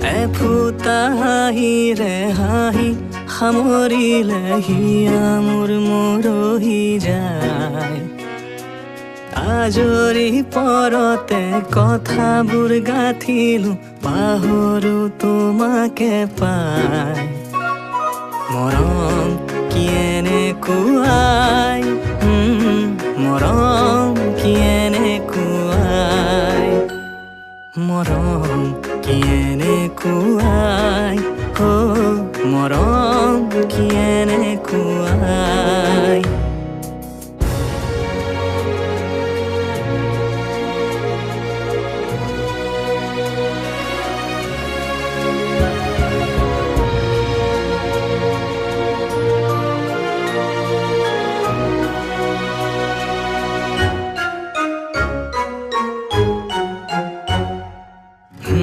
এফুটা হাঁহিৰে হাঁহি সামৰিলে হিয়া মোৰ মৰহি যায়। আজৰি পৰতে কথাবোৰ গাঁঠিলো পাহৰো তোমাকে পাই। মৰম কি এনেকুৱাই, মৰম কি এনেকুৱাই, মৰম কি এনেকুৱাই, মৰম কি এনেকুৱাই।